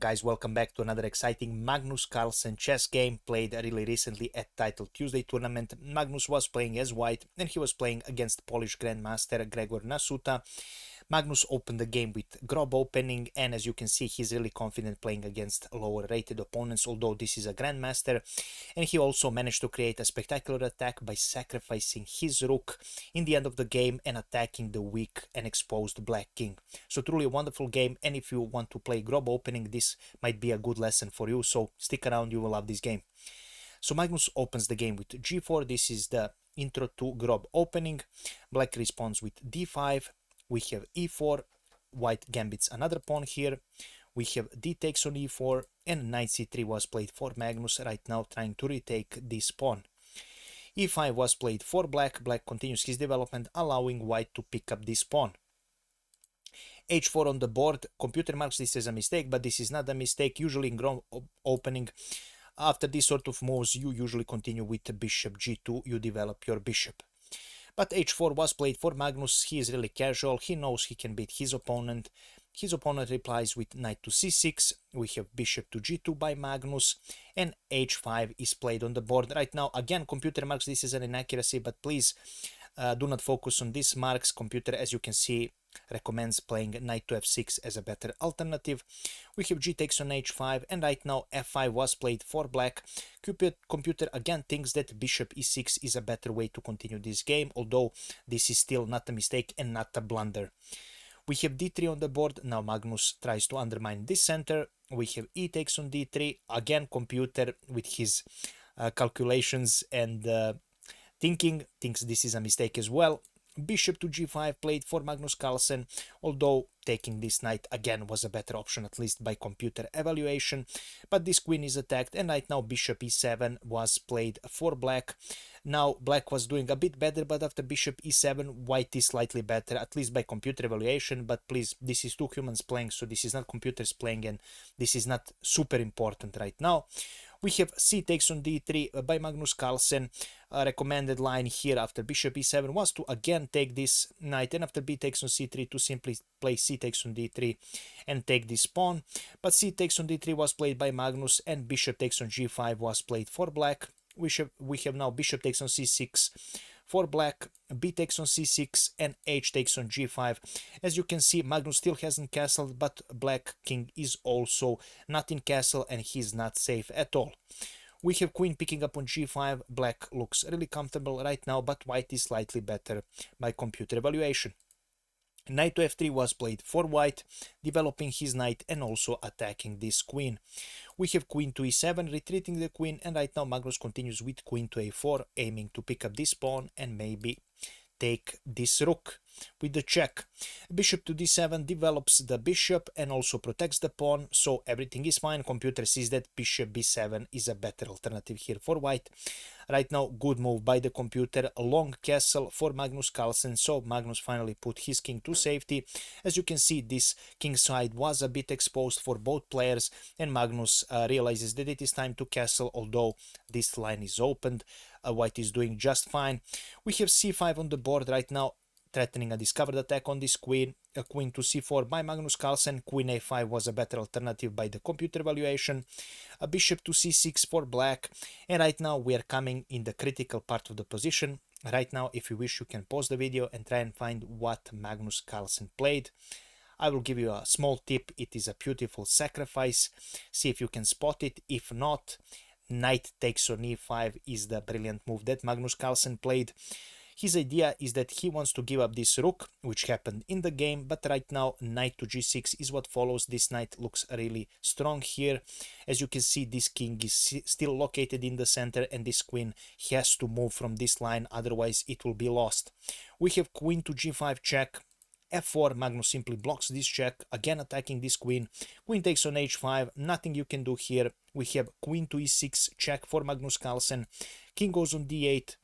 Guys, welcome back to another exciting Magnus Carlsen chess game played really recently at Title Tuesday tournament. Magnus was playing as white and he was playing against Polish grandmaster Gregor Nasuta. Magnus opened the game with Grobs Opening, and as you can see, he's really confident playing against lower rated opponents, although this is a grandmaster. And he also managed to create a spectacular attack by sacrificing his rook in the end of the game and attacking the weak and exposed black king. So truly a wonderful game, and if you want to play Grobs Opening, this might be a good lesson for you, so stick around, you will love this game. So Magnus opens the game with g4. This is the intro to Grobs Opening. Black responds with d5. We have e4, white gambits another pawn here. We have d takes on e4, and knight c3 was played for Magnus, right now trying to retake this pawn. e5 was played for black. Black continues his development, allowing white to pick up this pawn. h4 on the board. Computer marks this as a mistake, but this is not a mistake. Usually in Grobs Opening, after this sort of moves, you usually continue with bishop g2, you develop your bishop. But h4 was played for Magnus. He is really casual, he knows he can beat his opponent. His opponent replies with knight to c6, we have bishop to g2 by Magnus, and h5 is played on the board. Right now, again, computer marks this as an inaccuracy, but please do not focus on these marks. Computer, as you can see, recommends playing knight to f6 as a better alternative. We have g takes on h5, and right now f5 was played for black. Computer again thinks that bishop e6 is a better way to continue this game, although this is still not a mistake and not a blunder. We have d3 on the board. Now Magnus tries to undermine this center. We have e takes on d3. Again, computer with his calculations and thinking thinks this is a mistake as well. Bishop to g5 played for Magnus Carlsen, although taking this knight again was a better option, at least by computer evaluation. But this queen is attacked, and right now bishop e7 was played for black. Now black was doing a bit better, but after bishop e7, white is slightly better, at least by computer evaluation. But please, this is two humans playing, so this is not computers playing, and this is not super important right now. We have c takes on d3 by Magnus Carlsen. A recommended line here after bishop e7 was to again take this knight, and after b takes on c3 to simply play c takes on d3 and take this pawn. But c takes on d3 was played by Magnus, and bishop takes on g5 was played for black. We have now bishop takes on c6 for black, b takes on c6, and h takes on g5. As you can see, Magnus still hasn't castled, but black king is also not in castle, and he's not safe at all. We have queen picking up on g5. Black looks really comfortable right now, but white is slightly better by computer evaluation. Knight to f3 was played for white, developing his knight and also attacking this queen. We have queen to e7, retreating the queen, and right now Magnus continues with queen to a4, aiming to pick up this pawn and maybe take this rook with the check. Bishop to d7 develops the bishop and also protects the pawn, so everything is fine. Computer sees that bishop b7 is a better alternative here for white. Right now, good move by the computer, a long castle for Magnus Carlsen, so Magnus finally put his king to safety. As you can see, this king side was a bit exposed for both players, and Magnus realizes that it is time to castle, although this line is opened. White is doing just fine. We have c5 on the board right now, threatening a discovered attack on this queen. A queen to c4 by Magnus Carlsen. Queen a5 was a better alternative by the computer evaluation. A bishop to c6 for black. And right now we are coming in the critical part of the position. Right now, if you wish, you can pause the video and try and find what Magnus Carlsen played. I will give you a small tip. It is a beautiful sacrifice. See if you can spot it. If not, knight takes on e5 is the brilliant move that Magnus Carlsen played. His idea is that he wants to give up this rook, which happened in the game, but right now knight to g6 is what follows. This knight looks really strong here. As you can see, this king is still located in the center, and this queen has to move from this line, otherwise it will be lost. We have queen to g5 check. f4, Magnus simply blocks this check, again attacking this queen. Queen takes on h5, nothing you can do here. We have queen to e6 check for Magnus Carlsen. King goes on d8.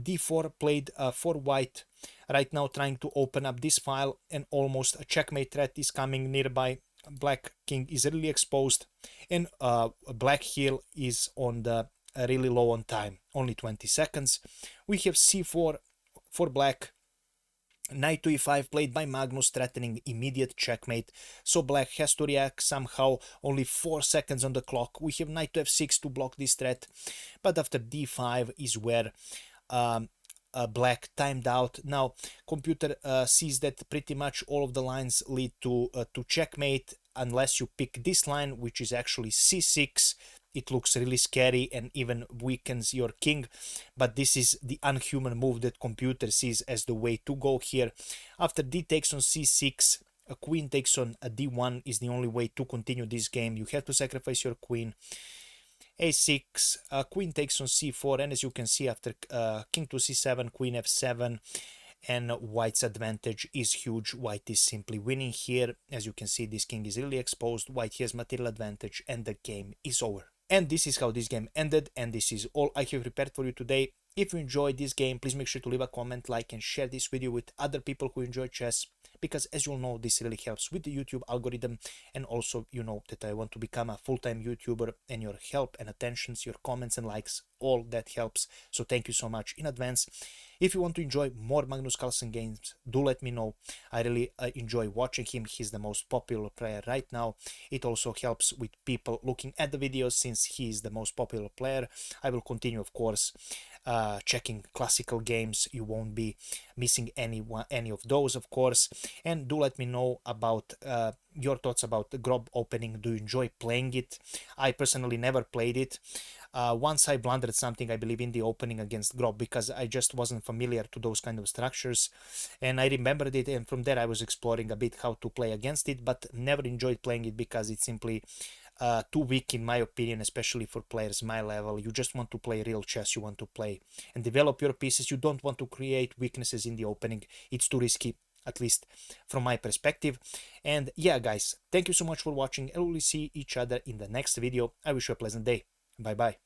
d4 played for white, right now trying to open up this file, and almost a checkmate threat is coming nearby. Black king is really exposed, and black heel is on the really low on time, only 20 seconds. We have c4 for black. Knight to e5 played by Magnus, threatening immediate checkmate, so black has to react somehow. Only 4 seconds on the clock. We have knight to f6 to block this threat, but after d5 is where black timed out. Now computer sees that pretty much all of the lines lead to checkmate unless you pick this line, which is actually c6. It looks really scary and even weakens your king, but this is the unhuman move that computer sees as the way to go here. After d takes on c6, a queen takes on a d1 is the only way to continue this game. You have to sacrifice your queen. a6, queen takes on c4, and as you can see, after king to c7, queen f7, and white's advantage is huge. White is simply winning here. As you can see, this king is really exposed. White has material advantage and the game is over. And this is how this game ended, and this is all I have prepared for you today. If you enjoyed this game, please make sure to leave a comment, like, and share this video with other people who enjoy chess, because as you'll know, this really helps with the YouTube algorithm, and also you know that I want to become a full-time YouTuber, and your help and attentions, your comments and likes, all that helps. So thank you so much in advance. If you want to enjoy more Magnus Carlsen games, do let me know. I really enjoy watching him. He's the most popular player right now. It also helps with people looking at the videos since he is the most popular player. I will continue, of course, checking classical games. You won't be missing any of those, of course. And do let me know about your thoughts about the Grobs Opening. Do you enjoy playing it? I personally never played it. Once I blundered something, I believe, in the opening against Grob, because I just wasn't familiar to those kind of structures, and I remembered it, and from there I was exploring a bit how to play against it, but never enjoyed playing it because it's simply too weak in my opinion, especially for players my level. You just want to play real chess. You want to play and develop your pieces. You don't want to create weaknesses in the opening. It's too risky, at least from my perspective. And yeah, guys, thank you so much for watching, and we'll see each other in the next video. I wish you a pleasant day. Bye bye.